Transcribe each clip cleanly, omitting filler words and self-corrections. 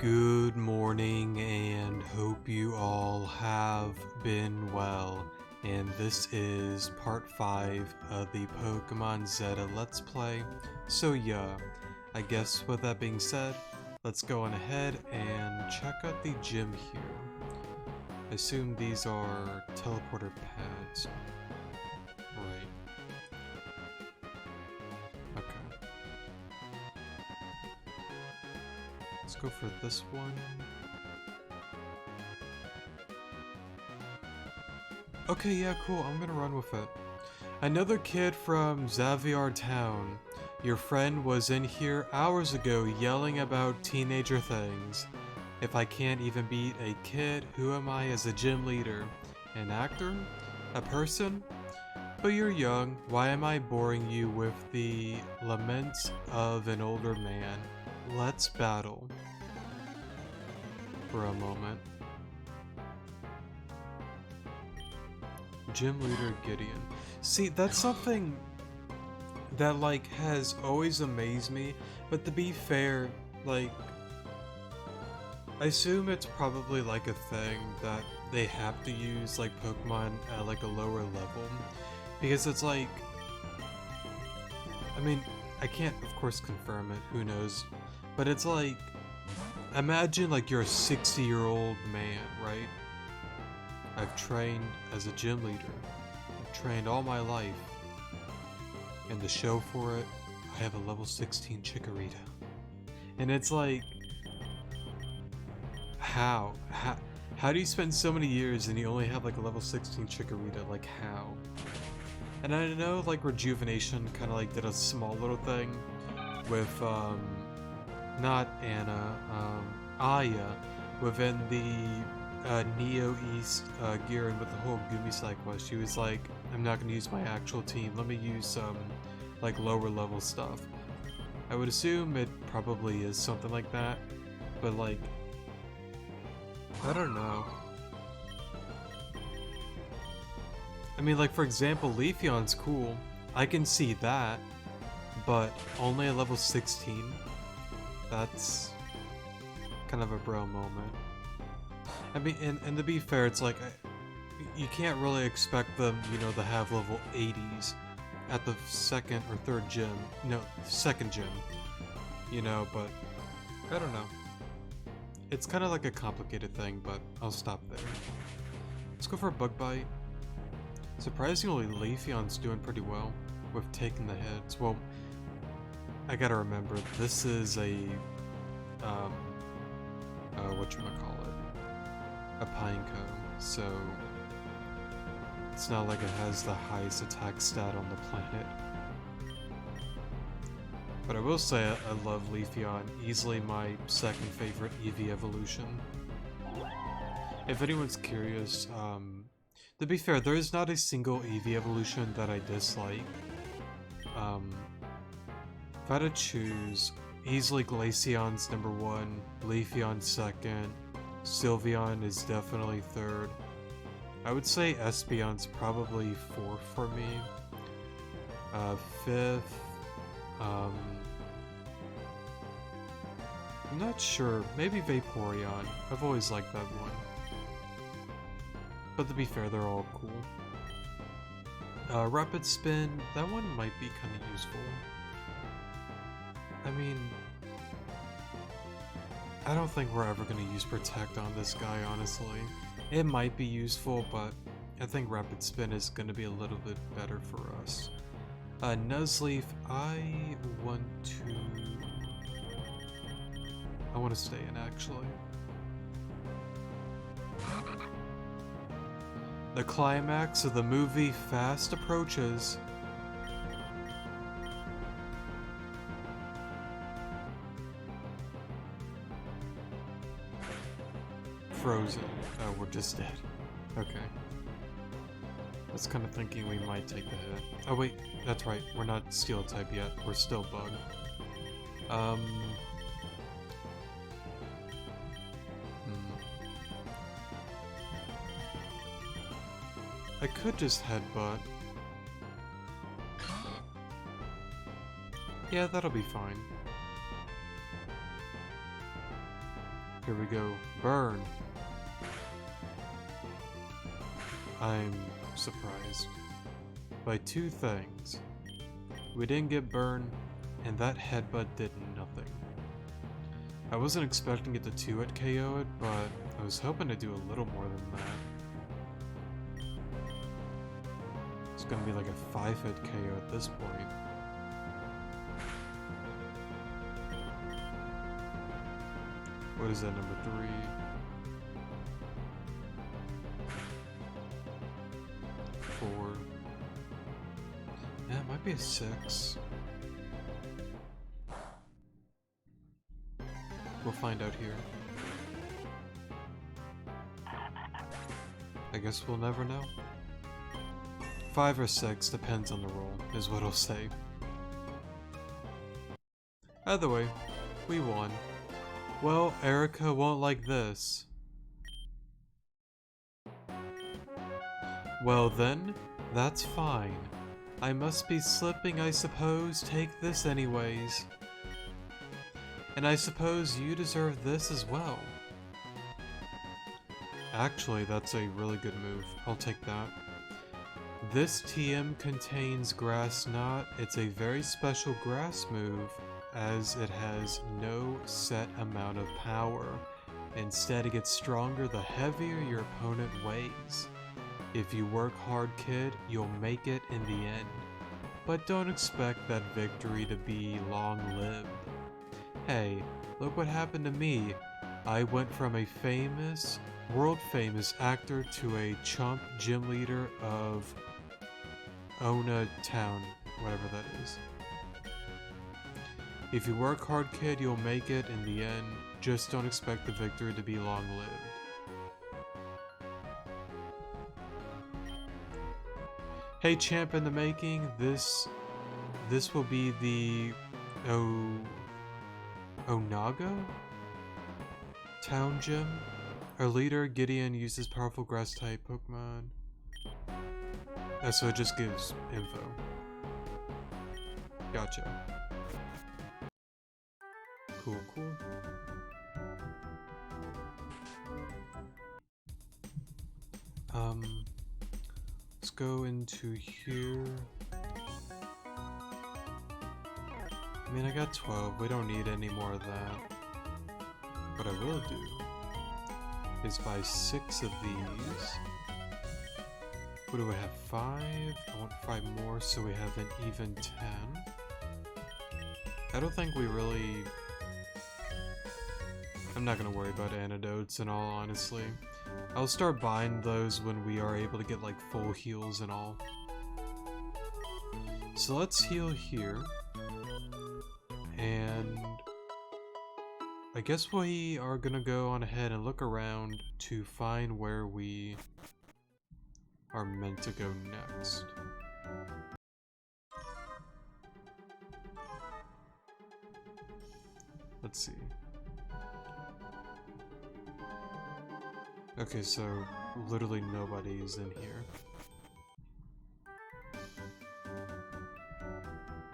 Good morning and hope you all have been well. And this is part 5 of the Pokemon Zeta Let's Play. So yeah, I guess with that being said, let's go on ahead and check out the gym here. I assume these are teleporter pads. Right. Okay. Let's go for this one. Okay, yeah, cool. I'm gonna run with it. Another kid from Xavier Town. Your friend was in here hours ago yelling about teenager things. If I can't even beat a kid, who am I as a gym leader? An actor? A person? But you're young. Why am I boring you with the laments of an older man? Let's battle. For a moment. Gym leader Gideon. See, that's something that like has always amazed me, but to be fair, like I assume it's probably like a thing that they have to use like Pokemon at like a lower level, because it's like, I mean, I can't of course confirm it, who knows, but it's like, imagine like you're a 60-year-old man, right? I've trained as a gym leader. I've trained all my life. And to show for it, I have a level 16 Chikorita. And it's like, how? How do you spend so many years and you only have like a level 16 Chikorita? Like how? And I know like Rejuvenation kind of like did a small little thing with, not Anna, Aya, within the Neo East Gearin with the whole Gumisai quest. She was like, I'm not going to use my actual team, let me use some like lower level stuff. I would assume it probably is something like that, but like, I don't know. I mean, like for example, Leafeon's cool, I can see that, but only a level 16? That's kind of a bro moment. I mean, and to be fair, it's like, you can't really expect them, you know, to have level 80s at the second or third gym. No, second gym. You know, but I don't know. It's kind of like a complicated thing, but I'll stop there. Let's go for a Bug Bite. Surprisingly, Leafeon's doing pretty well with taking the hits. Well, I gotta remember, this is a, whatchamacallit, a Pineco, so it's not like it has the highest attack stat on the planet. But I will say I love Leafeon, easily my second favorite EV evolution. If anyone's curious, to be fair, there is not a single EV evolution that I dislike. If I had to choose, easily Glaceon's number 1, Leafeon second, Sylveon is definitely third. I would say Espeon's probably 4th for me. 5th, I'm not sure, maybe Vaporeon. I've always liked that one. But to be fair, they're all cool. Rapid Spin, that one might be kind of useful. I mean, I don't think we're ever going to use Protect on this guy, honestly. It might be useful, but I think Rapid Spin is going to be a little bit better for us. Nuzleaf, I want to stay in, actually. The climax of the movie fast approaches. Frozen. Oh, we're just dead. Okay. I was kind of thinking we might take the hit. Oh wait, that's right. We're not Steel type yet. We're still Bug. I could just headbutt. Yeah, that'll be fine. Here we go. Burn. I'm surprised by two things. We didn't get burned, and that headbutt did nothing. I wasn't expecting it to 2-hit KO it, but I was hoping to do a little more than that. It's gonna be like a 5-hit KO at this point. What is that, number 3? 4. Yeah, it might be a 6. We'll find out here. I guess we'll never know. 5 or 6, depends on the roll, is what I'll say. Either way, we won. Well, Erica won't like this. Well then, that's fine. I must be slipping, I suppose. Take this anyways. And I suppose you deserve this as well. Actually, that's a really good move. I'll take that. This TM contains Grass Knot. It's a very special grass move, as it has no set amount of power. Instead, it gets stronger the heavier your opponent weighs. If you work hard, kid, you'll make it in the end. But don't expect that victory to be long-lived. Hey, look what happened to me. I went from a famous, world-famous actor to a chump gym leader of Ona Town, whatever that is. If you work hard, kid, you'll make it in the end. Just don't expect the victory to be long-lived. Hey, champ in the making, this will be the Onaga Town Gym. Our leader, Gideon, uses powerful grass-type Pokemon. So it just gives info. Gotcha. Cool, cool. Let's go into here. I mean, I got 12. We don't need any more of that. What I will do is buy 6 of these. What do we have? 5? I want 5 more, so we have an even 10. I don't think we really... I'm not gonna worry about antidotes in all honesty. I'll start buying those when we are able to get like full heals and all. So let's heal here. And I guess we are gonna go on ahead and look around to find where we are meant to go next. Let's see. Okay, so literally nobody is in here.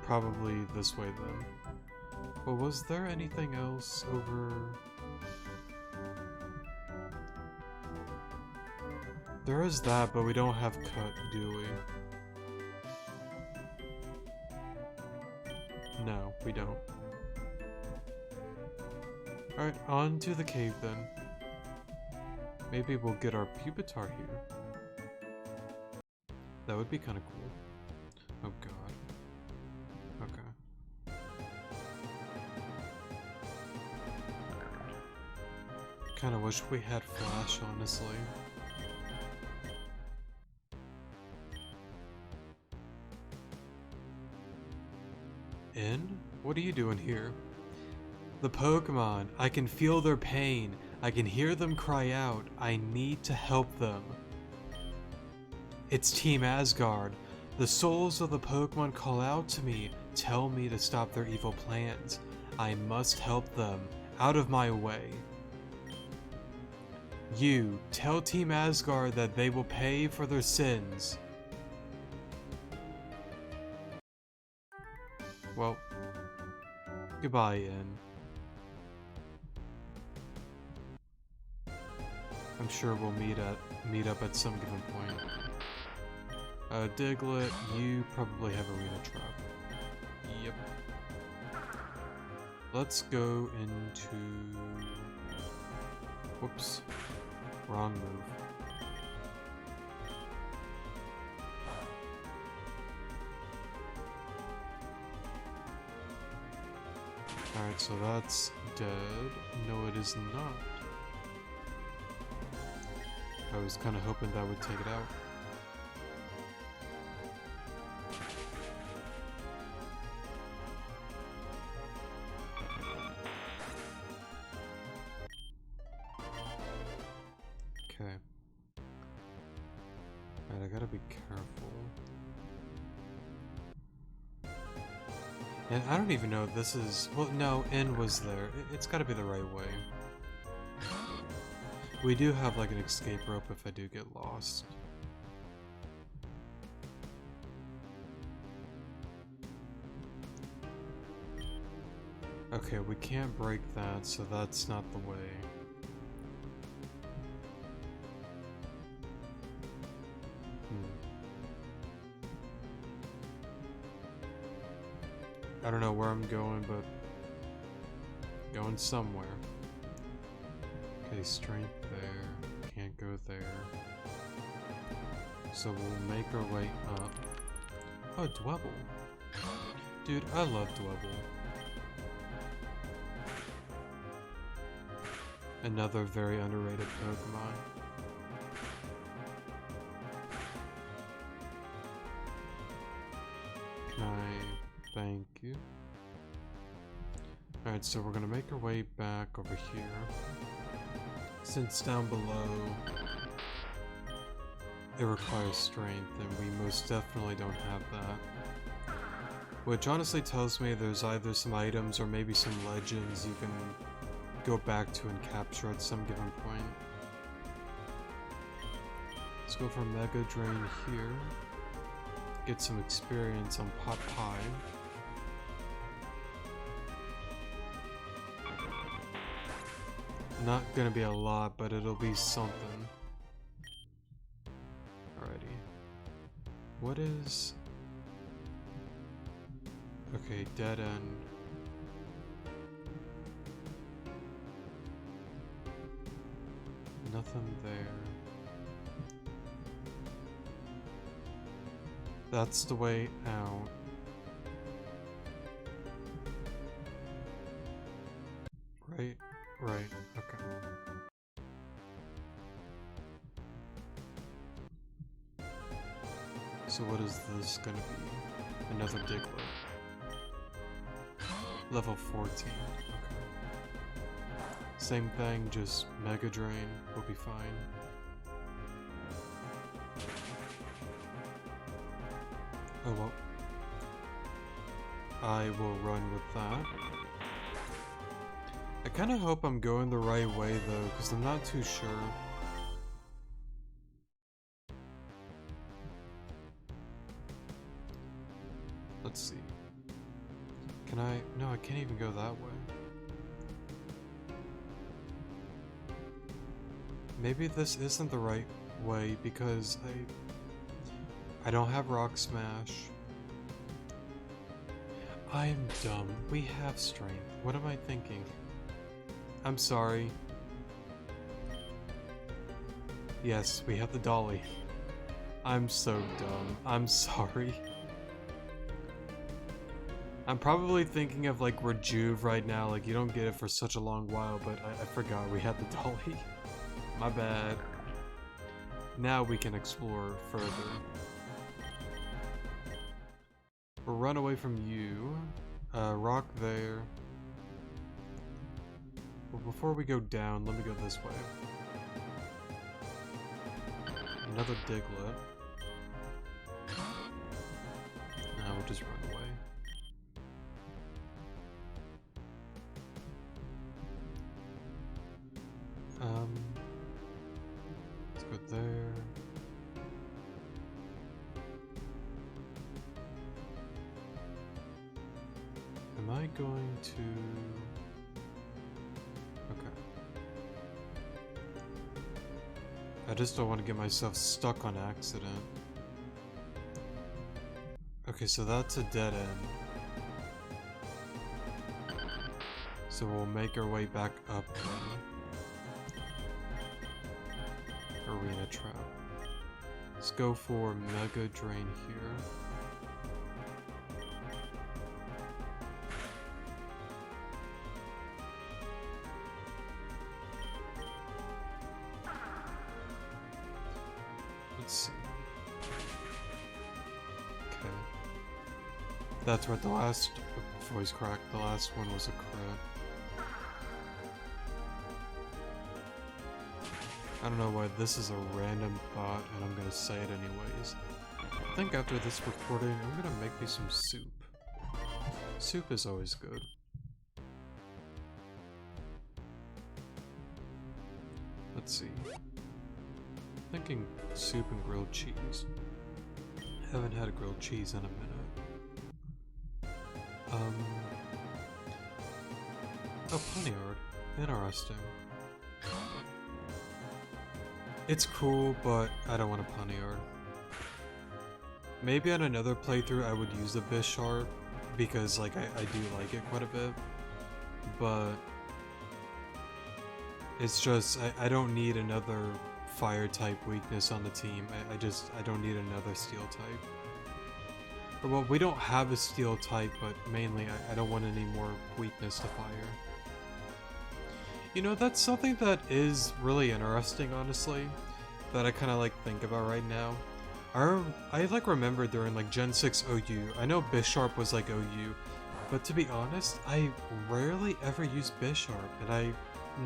Probably this way then. Well, was there anything else over... There is that, but we don't have cut, do we? No, we don't. Alright, on to the cave then. Maybe we'll get our Pupitar here. That would be kind of cool. Oh god. Okay. Kinda wish we had Flash, honestly. In? What are you doing here? The Pokemon. I can feel their pain. I can hear them cry out. I need to help them. It's Team Asgard. The souls of the Pokemon call out to me, tell me to stop their evil plans. I must help them. Out of my way. You, tell Team Asgard that they will pay for their sins. Well, goodbye, In. I'm sure we'll meet up at some given point. Diglett, you probably have Arena Trap. Yep. Let's go into... Whoops. Wrong move. Alright, so that's dead. No, it is not. I was kind of hoping that would take it out. Okay. Alright, I gotta be careful. And I don't even know if this is... Well, no, N was there. It's gotta be the right way. We do have like an escape rope if I do get lost. Okay, we can't break that, so that's not the way. I don't know where I'm going, but going somewhere. Okay, strength there. Can't go there. So we'll make our way up. Oh, Dwebble. Dude, I love Dwebble. Another very underrated Pokemon. Can I... Thank you. Alright, so we're gonna make our way back over here. Since down below it requires strength, and we most definitely don't have that. Which honestly tells me there's either some items or maybe some legends you can go back to and capture at some given point. Let's go for Mega Drain here. Get some experience on Pot Pie. Not gonna be a lot, but it'll be something. Alrighty. What is... Okay, dead end. Nothing there. That's the way out. Right? Right, okay. So what is this gonna be? Another Diglett. Level 14, okay. Same thing, just Mega Drain will be fine. Oh well. I will run with that. I kinda hope I'm going the right way though, because I'm not too sure. Let's see. Can I? No, I can't even go that way. Maybe this isn't the right way because I don't have Rock Smash. I'm dumb. We have strength. What am I thinking? I'm sorry. Yes, we have the dolly. I'm so dumb. I'm sorry. I'm probably thinking of like Rejuve right now, like you don't get it for such a long while, but I forgot we had the dolly. My bad. Now we can explore further. We'll run away from you. Rock there. Well, before we go down, let me go this way. Another Diglett. Now we'll just run away. Let's go there. Am I going to... Okay. I just don't want to get myself stuck on accident. Okay, so that's a dead end. So we'll make our way back up then. Arena trap. Let's go for Mega Drain here. Let's see. Okay. That's right, the last voice crack, the last one was a crit. I don't know why this is a random thought, and I'm gonna say it anyways. I think after this recording, I'm gonna make me some soup. Soup is always good. Let's see. Thinking soup and grilled cheese. Haven't had a grilled cheese in a minute. Oh, Poniard. Interesting. It's cool, but I don't want a Poniard. Maybe on another playthrough I would use the Bisharp, because like I do like it quite a bit. But it's just, I don't need another fire type weakness on the team. I don't need another steel type. Or, well, we don't have a steel type, but mainly I don't want any more weakness to fire. You know, that's something that is really interesting, honestly, that I kind of like think about right now. I like remember during like Gen 6 OU, I know Bisharp was like OU, but to be honest, I rarely ever used Bisharp, and I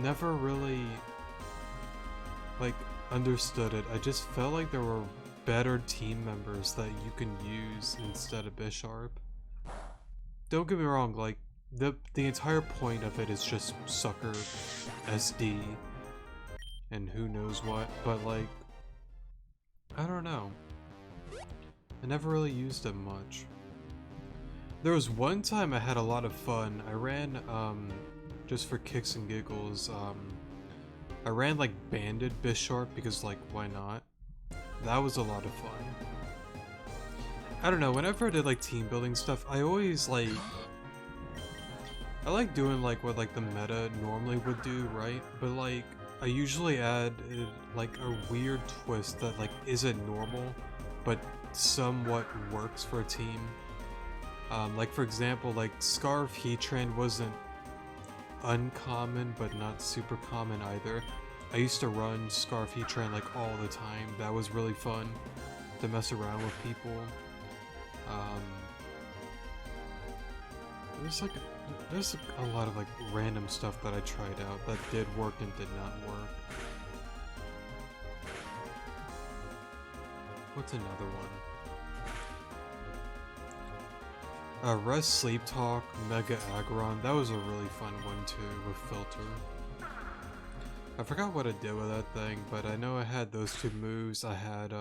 never really like understood it. I just felt like there were better team members that you can use instead of Bisharp. Don't get me wrong, like the entire point of it is just sucker SD and who knows what, but like I don't know. I never really used them much. There was one time I had a lot of fun. I ran just for kicks and giggles, I ran like Banded Bisharp because like why not? That was a lot of fun. I don't know, whenever I did like team building stuff, I always like I like doing like what like the meta normally would do, right? But like I usually add like a weird twist that like isn't normal, but somewhat works for a team. Like for example, like Scarf Heatran wasn't uncommon, but not super common either. I used to run Scarf Heatran like all the time. That was really fun to mess around with people. There's a lot of like random stuff that I tried out that did work and did not work. What's another one? Rest Sleep Talk, Mega Aggron. That was a really fun one too with Filter. I forgot what I did with that thing, but I know I had those two moves. I had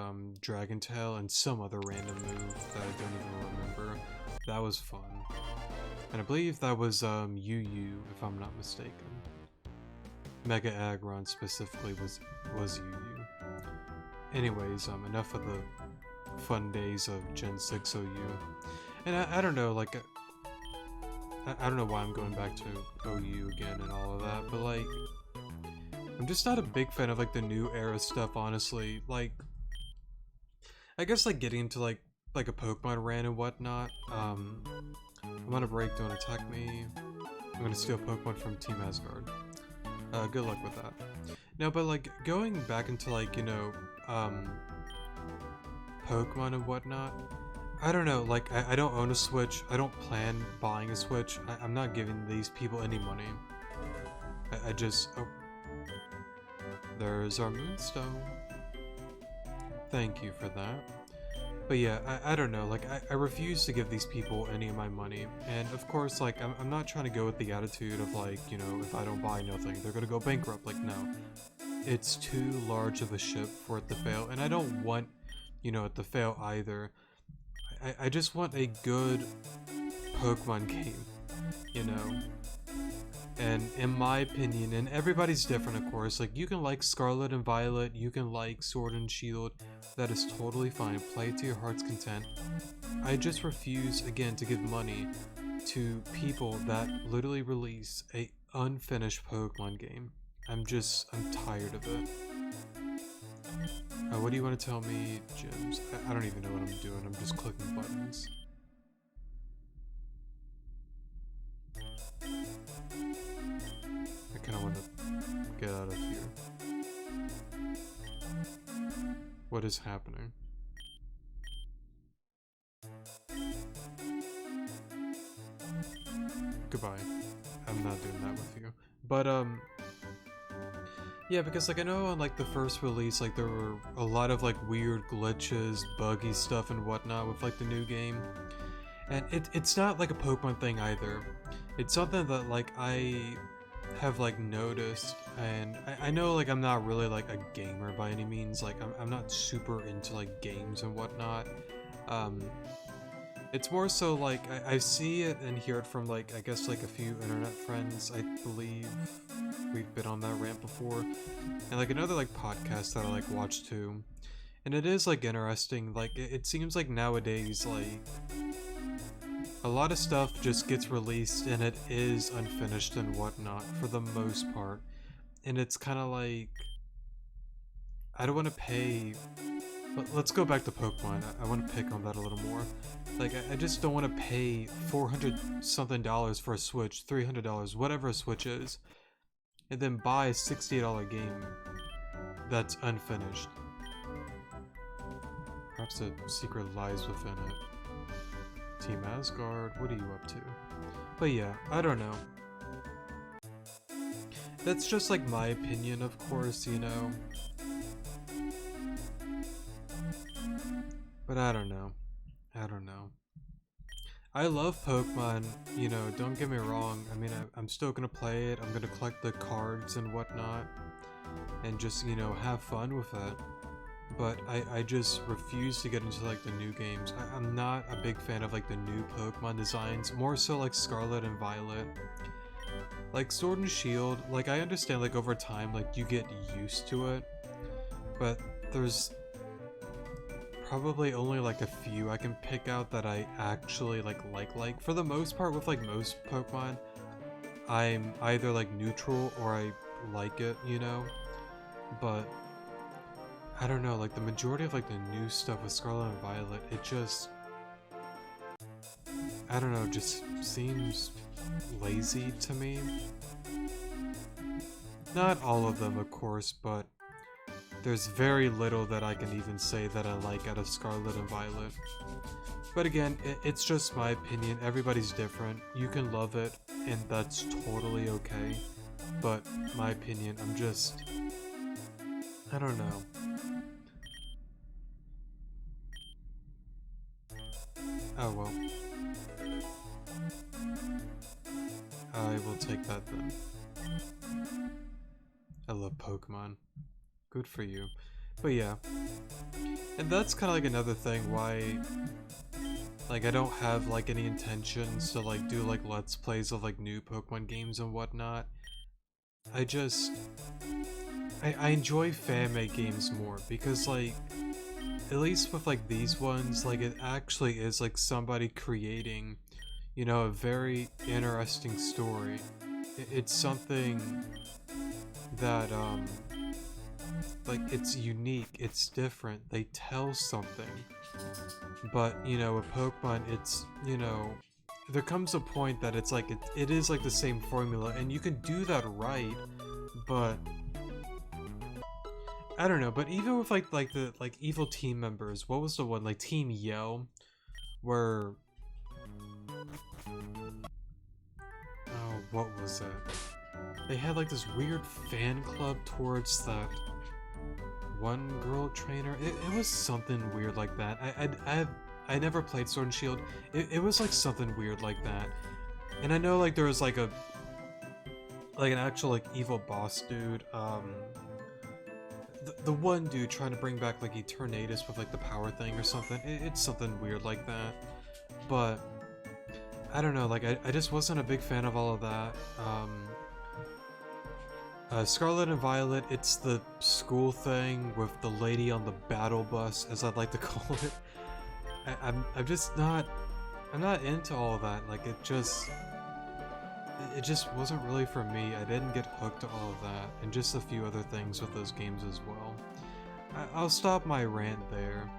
Dragon Tail and some other random move that I don't even remember. That was fun. And I believe that was UU, if I'm not mistaken. Mega Aggron specifically was UU. Anyways, enough of the fun days of Gen 6 OU. And I don't know, like, I don't know why I'm going back to OU again and all of that, but like, I'm just not a big fan of like the new era stuff, honestly. Like, I guess like getting into like a Pokemon rant and whatnot. I'm on a break, don't attack me. I'm gonna steal Pokemon from Team Asgard. Good luck with that. No, but like going back into like, you know, Pokemon and whatnot. I don't know, like I don't own a Switch. I don't plan buying a Switch. I'm not giving these people any money. I just, oh. There's our Moonstone. Thank you for that. But yeah, I don't know, like, I refuse to give these people any of my money. And of course, like, I'm not trying to go with the attitude of like, you know, if I don't buy nothing, they're gonna go bankrupt. Like, no. It's too large of a ship for it to fail, and I don't want, you know, it to fail either. I just want a good Pokemon game, you know? And in my opinion, and everybody's different of course, like you can like Scarlet and Violet, you can like Sword and Shield, that is totally fine, play it to your heart's content. I just refuse, again, to give money to people that literally release a unfinished Pokemon game. I'm tired of it. What do you want to tell me, Gyms? I don't even know what I'm doing, I'm just clicking buttons. I kind of want to get out of here. What is happening? Goodbye. I'm not doing that with you. But, yeah, because, like, I know on, like, the first release, like, there were a lot of, like, weird glitches, buggy stuff and whatnot with, like, the new game. And it's not, like, a Pokemon thing either. It's something that, like, I have, like, noticed, and I know, like, I'm not really, like, a gamer by any means. Like, I'm not super into, like, games and whatnot. It's more so, like, I see it and hear it from, like, I guess, like, a few internet friends. I believe we've been on that rant before. And, like, another, like, podcast that I, like, watch too. And it is, like, interesting. Like, it seems like nowadays, like, a lot of stuff just gets released and it is unfinished and whatnot for the most part. And it's kind of like, I don't want to pay. Let's go back to Pokemon. I want to pick on that a little more. Like, I just don't want to pay $400 something for a Switch, $300, whatever a Switch is, and then buy a $68 game that's unfinished. Perhaps the secret lies within it. Team Asgard, what are you up to? But yeah, I don't know. That's just like my opinion, of course, you know. But I don't know. I don't know. I love Pokemon, you know, don't get me wrong. I mean, I'm still gonna play it. I'm gonna collect the cards and whatnot. And just, you know, have fun with it. But I just refuse to get into, like, the new games. I'm not a big fan of, like, the new Pokemon designs. More so, like, Scarlet and Violet. Like, Sword and Shield, like, I understand, like, over time, like, you get used to it. But there's probably only, like, a few I can pick out that I actually, like. For the most part, with, like, most Pokemon, I'm either, like, neutral or I like it, you know? But I don't know, like, the majority of, like, the new stuff with Scarlet and Violet, it just, I don't know, just seems lazy to me. Not all of them, of course, but there's very little that I can even say that I like out of Scarlet and Violet. But again, it's just my opinion, everybody's different, you can love it, and that's totally okay. But my opinion, I don't know. Oh well. I will take that then. I love Pokemon. Good for you. But yeah. And that's kind of like another thing why, like, I don't have, like, any intentions to, like, do, like, Let's Plays of, like, new Pokemon games and whatnot. I enjoy fan-made games more because, like, at least with, like, these ones, like, it actually is, like, somebody creating, you know, a very interesting story. It's something that, like, it's unique, it's different, they tell something. But, you know, with Pokemon, it's, you know, there comes a point that it's like, it is like the same formula, and you can do that right, but I don't know. But even with, like the, like, evil team members, what was the one, like, Team Yell, where, oh, what was it? They had, like, this weird fan club towards that one girl trainer. It was something weird like that. I never played Sword and Shield. It was, like, something weird like that. And I know, like, there was, like, an actual, like, evil boss dude, the one dude trying to bring back, like, Eternatus with, like, the power thing or something. It's something weird like that. But I don't know, like, I just wasn't a big fan of all of that. Scarlet and Violet, it's the school thing with the lady on the battle bus, as I'd like to call it. I'm just not, I'm not into all that. Like, it just wasn't really for me. I didn't get hooked to all of that, and just a few other things with those games as well. I'll stop my rant there.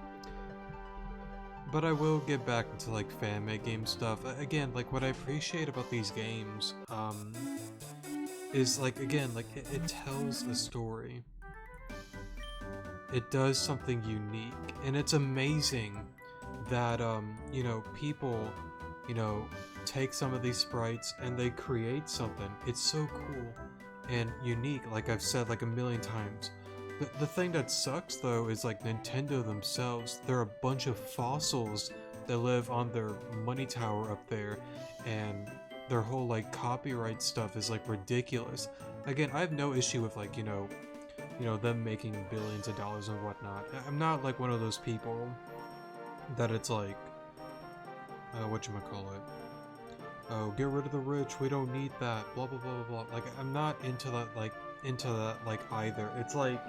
But I will get back into like fan-made game stuff. Again, like what I appreciate about these games, is like, again, like it tells a story. It does something unique, and it's amazing that, you know, people, you know, take some of these sprites and they create something. It's so cool and unique, like I've said like a million times. The thing that sucks though is like Nintendo themselves, they're a bunch of fossils that live on their money tower up there, and their whole like copyright stuff is like ridiculous. Again, I have no issue with like, you know, them making billions of dollars and whatnot. I'm not like one of those people that it's like, whatchamacallit, oh, get rid of the rich, we don't need that, blah blah blah blah blah. Like, I'm not into that like either. It's like,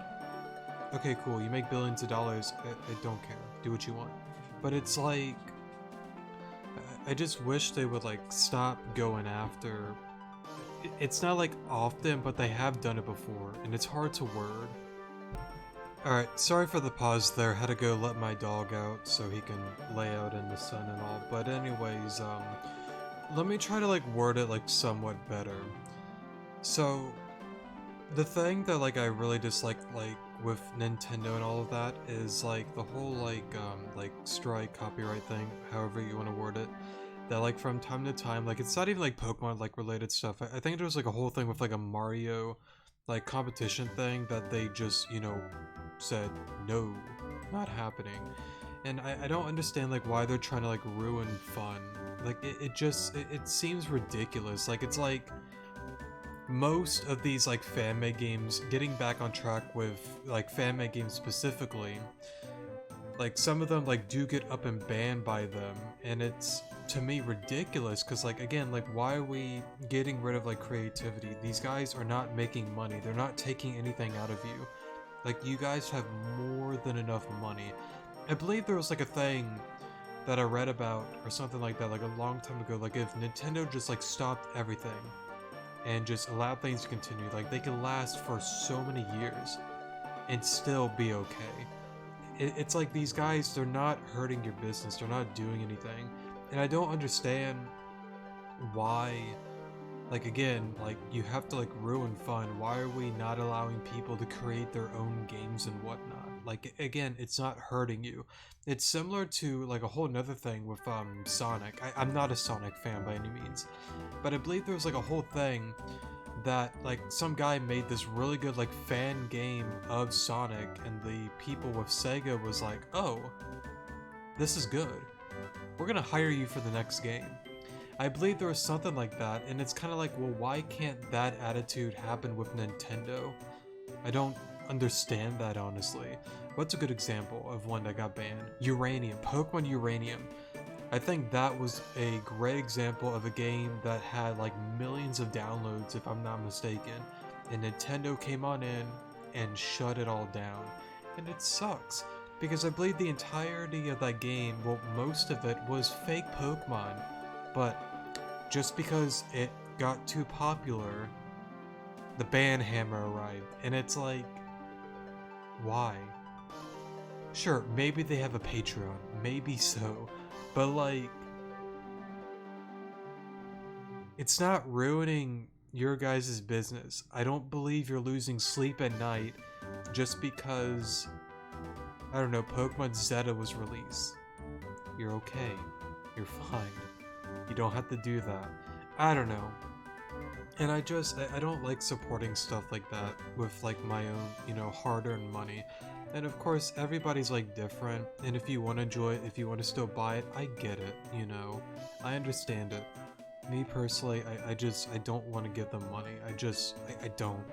okay, cool, you make billions of dollars, I don't care, do what you want. But it's like, I just wish they would like stop going after, it's not like often, but they have done it before, and it's hard to word. Alright, sorry for the pause there, had to go let my dog out so he can lay out in the sun and all, but anyways, let me try to like word it like somewhat better. So, the thing that like I really dislike like with Nintendo and all of that is like the whole like strike copyright thing, however you want to word it, that like from time to time, like it's not even like Pokemon like related stuff. I think there was like a whole thing with like a Mario like competition thing that they just, you know, said no, not happening. And I don't understand like why they're trying to like ruin fun. Like it seems ridiculous. Like, it's like most of these like fan-made games, getting back on track with like fan-made games specifically, like some of them like do get up and banned by them, and it's to me ridiculous because like, again, like why are we getting rid of like creativity? These guys are not making money, they're not taking anything out of you. Like, you guys have more than enough money. I believe there was like a thing that I read about or something like that like a long time ago, like if Nintendo just like stopped everything and just allowed things to continue, like they could last for so many years and still be okay. It's like these guys, they're not hurting your business, they're not doing anything, and I don't understand why, like, again, like you have to like ruin fun. Why are we not allowing people to create their own games and whatnot? Like, again, it's not hurting you. It's similar to like a whole nother thing with Sonic. I'm not a Sonic fan by any means, but I believe there was like a whole thing that like some guy made this really good like fan game of Sonic, and the people with Sega was like, oh, this is good, we're gonna hire you for the next game. I believe there was something like that, and it's kind of like, well, why can't that attitude happen with Nintendo? I don't understand that, honestly. What's a good example of one that got banned? Uranium, Pokemon Uranium. I think that was a great example of a game that had like millions of downloads, if I'm not mistaken, and Nintendo came on in and shut it all down. And it sucks, because I believe the entirety of that game, well, most of it was fake Pokemon, but just because it got too popular, the ban hammer arrived, and it's like, why? Sure, maybe they have a Patreon, maybe so, but like, it's not ruining your guys' business. I don't believe you're losing sleep at night just because, I don't know, Pokemon Zeta was released. You're okay. You're fine. You don't have to do that. I don't know. And I don't like supporting stuff like that with like my own, you know, hard-earned money. And of course, everybody's like different, and if you want to enjoy it, if you want to still buy it, I get it, you know. I understand it. Me personally, I don't want to give them money. I don't.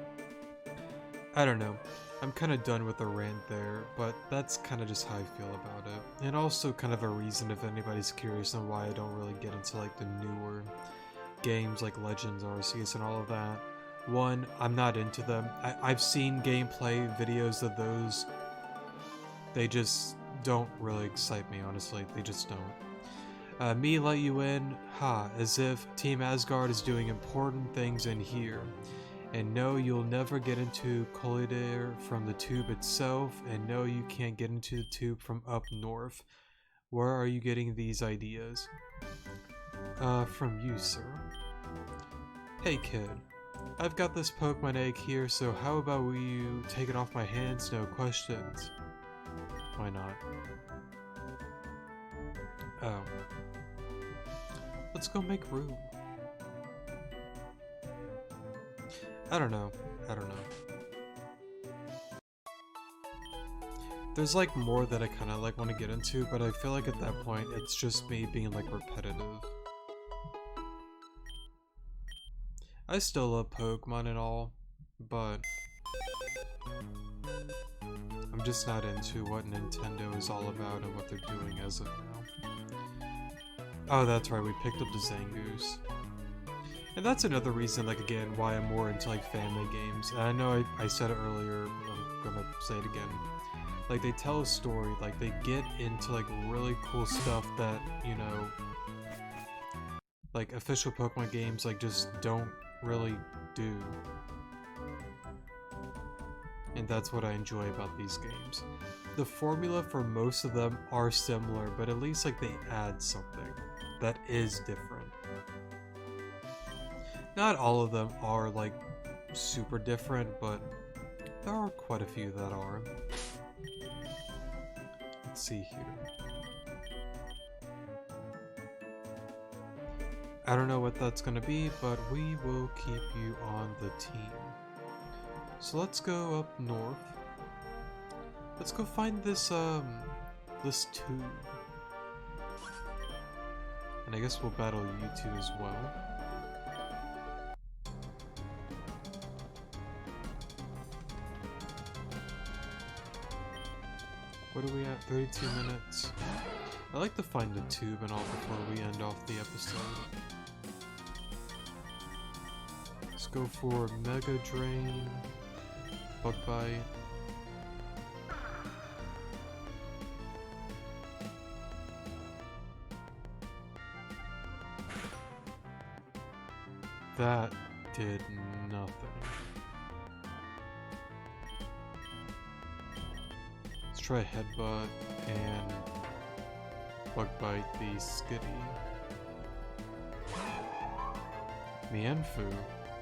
I don't know. I'm kind of done with the rant there, but that's kind of just how I feel about it. And also kind of a reason if anybody's curious on why I don't really get into like the newer games like Legends, Arceus, and all of that. One, I'm not into them. I've seen gameplay videos of those. They just don't really excite me, honestly. They just don't. Me let you in, as if Team Asgard is doing important things in here. And no, you'll never get into Collider from the tube itself, and no, you can't get into the tube from up north. Where are you getting these ideas? From you, sir. Hey kid, I've got this Pokemon egg here, so how about you take it off my hands, no questions? Why not? Oh. Let's go make room. I don't know. There's like more that I kind of like want to get into, but I feel like at that point it's just me being like repetitive. I still love Pokemon and all, but I'm just not into what Nintendo is all about and what they're doing as of now. Oh, that's right, we picked up the Zangoose. And that's another reason, like, again, why I'm more into, like, family games. And I know I said it earlier, I'm gonna say it again. Like, they tell a story, like, they get into, like, really cool stuff that, you know, like, official Pokemon games, like, just don't really do. And that's what I enjoy about these games. The formula for most of them are similar, but at least, like, they add something that is different. Not all of them are, like, super different, but there are quite a few that are. Let's see here. I don't know what that's gonna be, but we will keep you on the team. So let's go up north. Let's go find this, this tube. And I guess we'll battle you two as well. What are we at? 32 minutes. I like to find the tube and all before we end off the episode. Let's go for Mega Drain, Bug Bite. That did nothing. Let's try Headbutt and Bug Bite the Skitty. Mienfoo.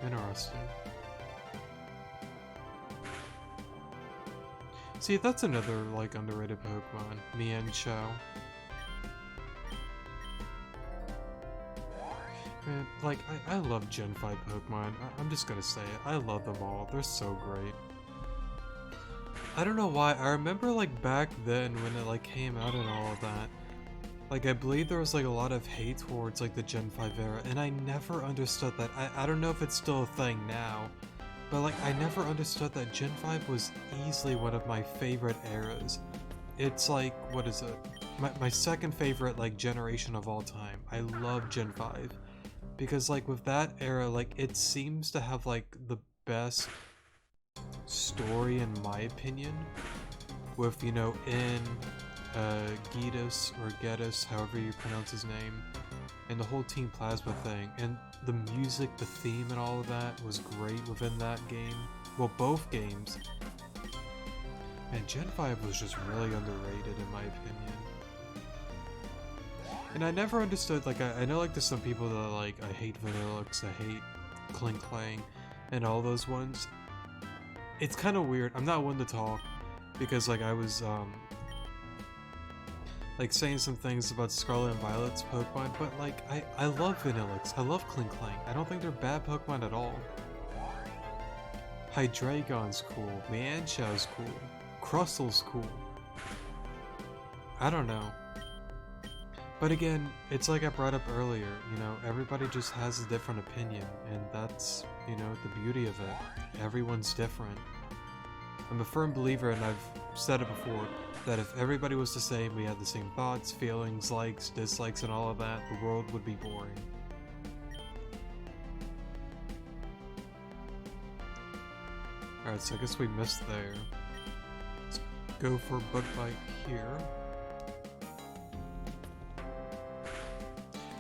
Interesting. See, that's another, like, underrated Pokemon. Mienshao. Man, like, I love Gen 5 Pokemon. I'm just gonna say it. I love them all. They're so great. I don't know why. I remember, like, back then when it, like, came out and all of that. Like, I believe there was, like, a lot of hate towards, like, the Gen 5 era, and I never understood that. I don't know if it's still a thing now, but, like, I never understood that Gen 5 was easily one of my favorite eras. It's, like, what is it? My second favorite, like, generation of all time. I love Gen 5. Because, like, with that era, like, it seems to have, like, the best story, in my opinion. With, you know, Getus, or Getus, however you pronounce his name, and the whole Team Plasma thing, and the music, the theme, and all of that was great within that game. Well, both games. And Gen 5 was just really underrated, in my opinion. And I never understood, like, I know, like, there's some people that are like, I hate Vanillix, I hate Cling Clang, and all those ones. It's kind of weird. I'm not one to talk, because, like, I was, like, saying some things about Scarlet and Violet's Pokemon, but, like, I love Vanillix, I love Cling Clang. I don't think they're bad Pokemon at all. Hydreigon's cool, Mienshao's cool, Crustl's cool. I don't know. But again, it's like I brought up earlier, you know, everybody just has a different opinion, and that's, you know, the beauty of it. Everyone's different. I'm a firm believer, and I've said it before, that if everybody was the same, we had the same thoughts, feelings, likes, dislikes, and all of that, the world would be boring. Alright, so I guess we missed there. Let's go for Bug Bite here.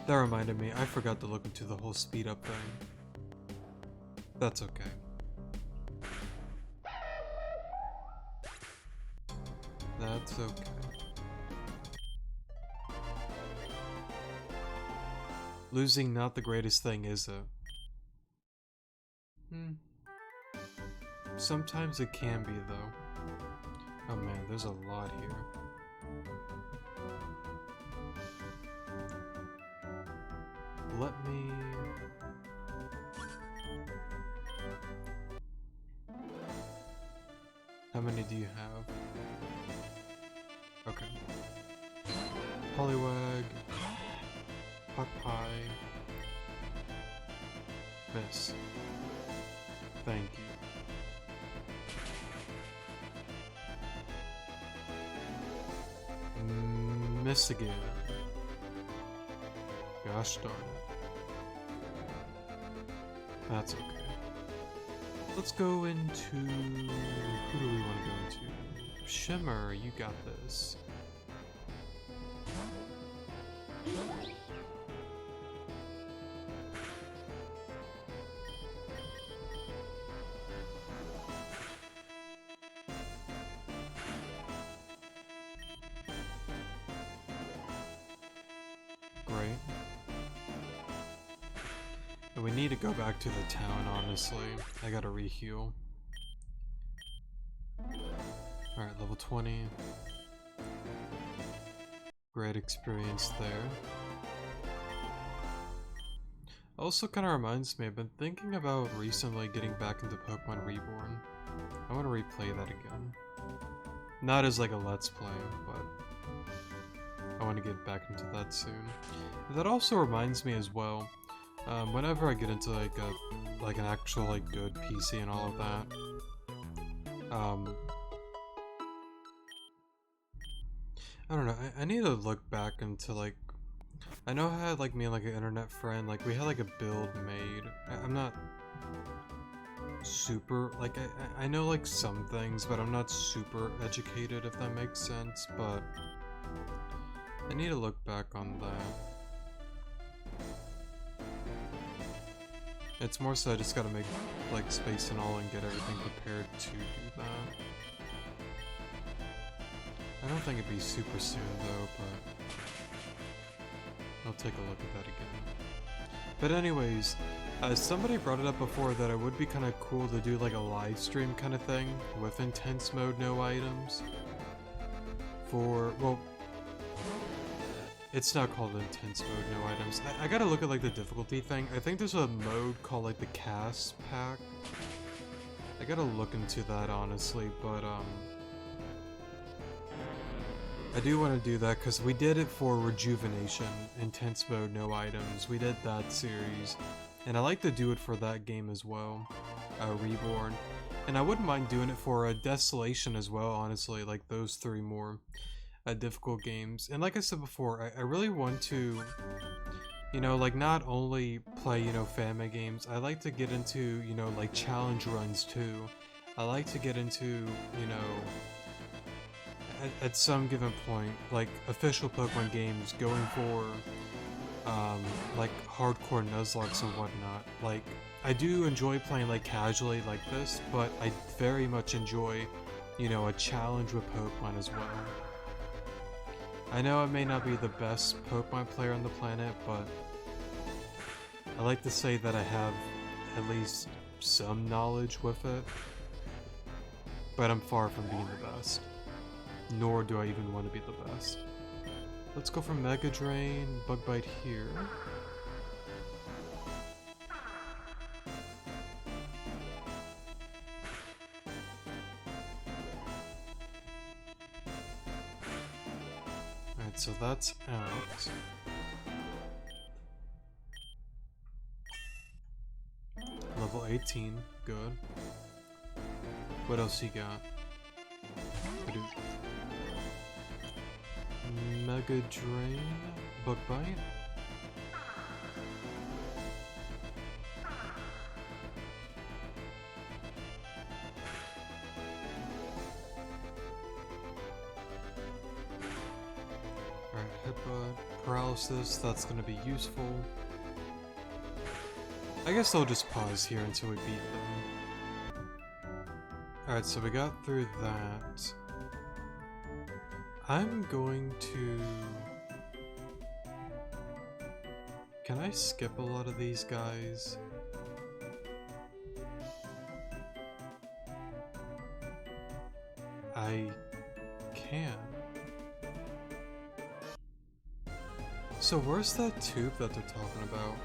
That reminded me, I forgot to look into the whole speed up thing. That's okay. That's okay. Losing not the greatest thing, is it? Sometimes it can be, though. Oh man, there's a lot here. Let me... How many do you have? Okay. Poliwag. Pot Pie. Miss. Thank you. Miss again. Gosh darn it. That's okay. Let's go into... Who do we want to go into? Shimmer, you got this. Great. And we need to go back to the town, honestly. I gotta reheal. Alright, level 20. Great experience there. Also kind of reminds me, I've been thinking about recently getting back into Pokemon Reborn. I want to replay that again. Not as like a Let's Play, but I want to get back into that soon. That also reminds me as well, whenever I get into like an actual like good PC and all of that, I don't know, I need to look back into like, I know I had like me and like an internet friend, like we had like a build made. I'm not super, like I know like some things, but I'm not super educated, if that makes sense, but I need to look back on that. It's more so I just gotta make like space and all and get everything prepared to do that. I don't think it'd be super soon though, but I'll take a look at that again. But anyways, somebody brought it up before that it would be kind of cool to do like a live stream kind of thing with intense mode, no items. For, well, it's not called intense mode, no items. I gotta look at like the difficulty thing. I think there's a mode called like the cast pack. I gotta look into that honestly, but I do want to do that because we did it for Rejuvenation, intense mode, no items. We did that series, and I like to do it for that game as well, Reborn. And I wouldn't mind doing it for Desolation as well, honestly, like those three more difficult games. And like I said before, I really want to, you know, like not only play, you know, family games, I like to get into, you know, like challenge runs too. I like to get into, you know, at some given point, like official Pokemon games going for like hardcore Nuzlockes and whatnot. Like, I do enjoy playing like casually like this, but I very much enjoy, you know, a challenge with Pokemon as well. I know I may not be the best Pokemon player on the planet, but I like to say that I have at least some knowledge with it, but I'm far from being the best. Nor do I even want to be the best. Let's go for Mega Drain, Bug Bite here. Alright, so that's out. Level 18, good. What else you got? Mega Drain, Bug Bite. but paralysis, that's gonna be useful. I guess I'll just pause here until we beat them. Alright, so we got through that. I'm going to... Can I skip a lot of these guys? I can. So where's that tube that they're talking about?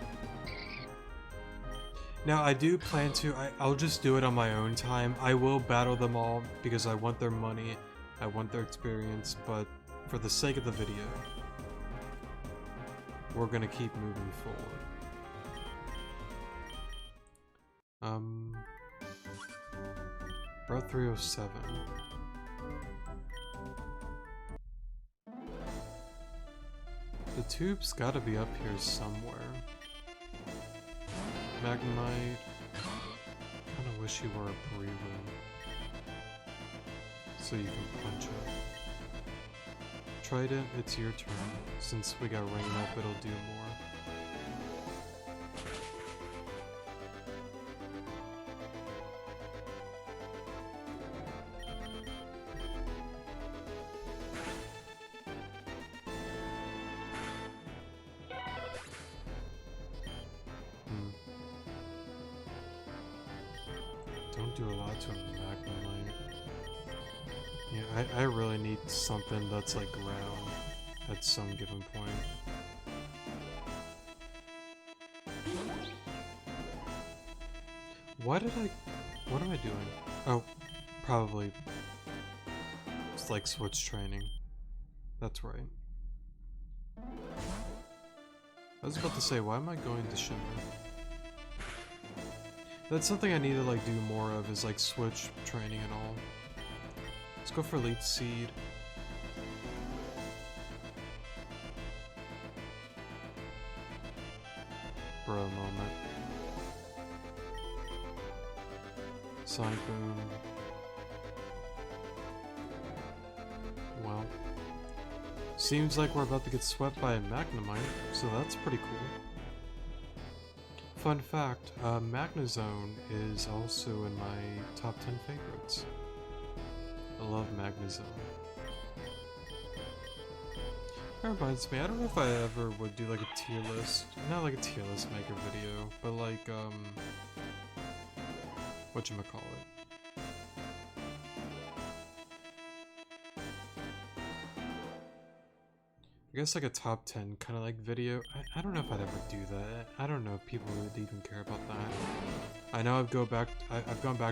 Now I do plan to, I'll just do it on my own time. I will battle them all because I want their money, I want their experience, but for the sake of the video, we're gonna keep moving forward. Route 307. The tube's gotta be up here somewhere. Magnemite. Kinda wish you were a Bree room. So you can punch it. Trident, it's your turn. Since we got rain up, it'll do more. Don't do a lot to a Magnemite. Yeah, I really need something that's like ground at some given point. What am I doing? Oh, probably it's like switch training. That's right. I was about to say, why am I going to Shimmer? That's something I need to like do more of, is like switch training and all. Let's go for Leech Seed. Bro moment. Sonic Boom. Well. Seems like we're about to get swept by a Magnemite, so that's pretty cool. Fun fact, Magnezone is also in my top 10 favorites. I love Magnezone. That reminds me, I don't know if I ever would do like a tier list. Not like a tier list maker video, but like, whatchamacallit. I guess like a top 10 kind of like video. I don't know if I'd ever do that. I don't know if people would even care about that. I know I've gone back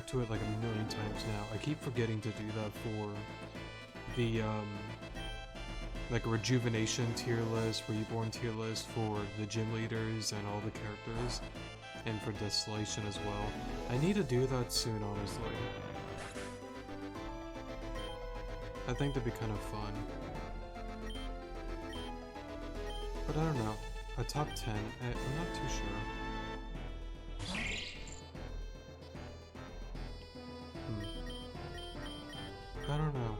to it like a million times now. I keep forgetting to do that for the like a rejuvenation tier list, reborn tier list for the gym leaders and all the characters, and for Desolation as well. I need to do that soon, honestly. I think that'd be kind of fun. But I don't know. A top 10, I'm not too sure. I don't know.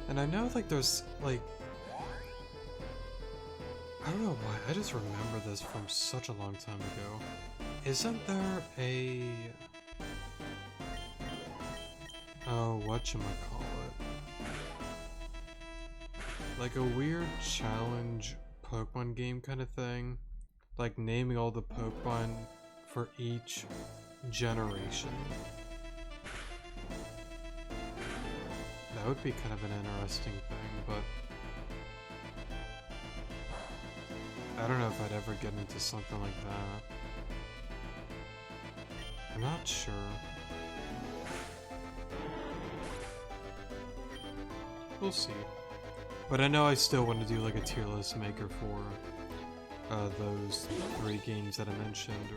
And I know like there's like... I don't know why, I just remember this from such a long time ago. Isn't there a... Oh, whatchamacallit? Like a weird challenge Pokemon game kind of thing, like naming all the Pokemon for each generation. That would be kind of an interesting thing, but I don't know if I'd ever get into something like that. I'm not sure. We'll see. But I know I still want to do like a tier list maker for those 3 games that I mentioned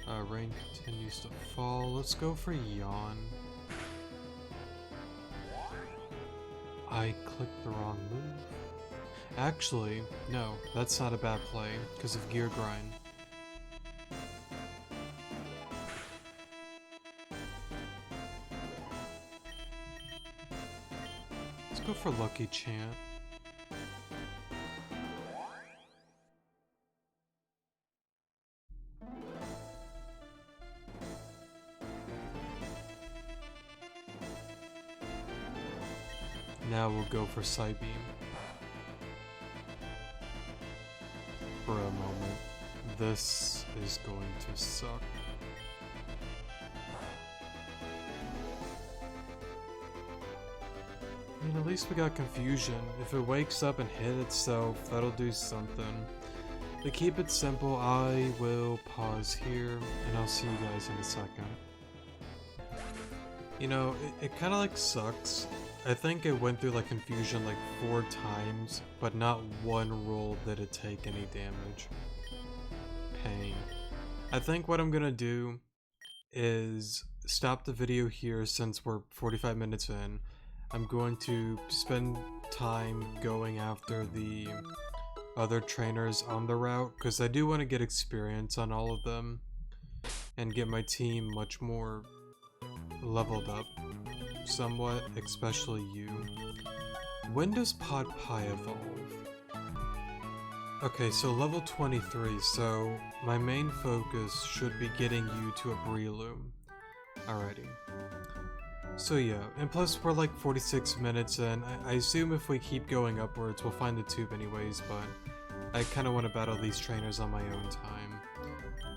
earlier. Rain continues to fall. Let's go for Yawn. I clicked the wrong move. Actually, no, that's not a bad play because of Gear Grind. Let's go for Lucky Chant. Now we'll go for Psy Beam. For a moment. This is going to suck. I mean, at least we got Confusion. If it wakes up and hit itself, that'll do something. To keep it simple, I will pause here, and I'll see you guys in a second. You know, it kind of like sucks. I think it went through like Confusion like 4 times, but not one roll did it take any damage. Pain. I think what I'm gonna do is stop the video here since we're 45 minutes in. I'm going to spend time going after the other trainers on the route because I do want to get experience on all of them and get my team much more leveled up somewhat, especially you. When does Pod Pie evolve? Okay, so level 23, so my main focus should be getting you to a Breloom. Alrighty. So yeah, and plus we're like 46 minutes in. I assume if we keep going upwards, we'll find the tube anyways, but I kind of want to battle these trainers on my own time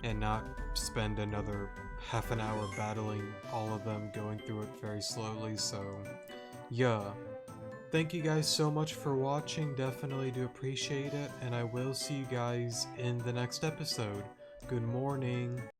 and not spend another half an hour battling all of them, going through it very slowly, so yeah. Thank you guys so much for watching, definitely do appreciate it, and I will see you guys in the next episode. Good morning.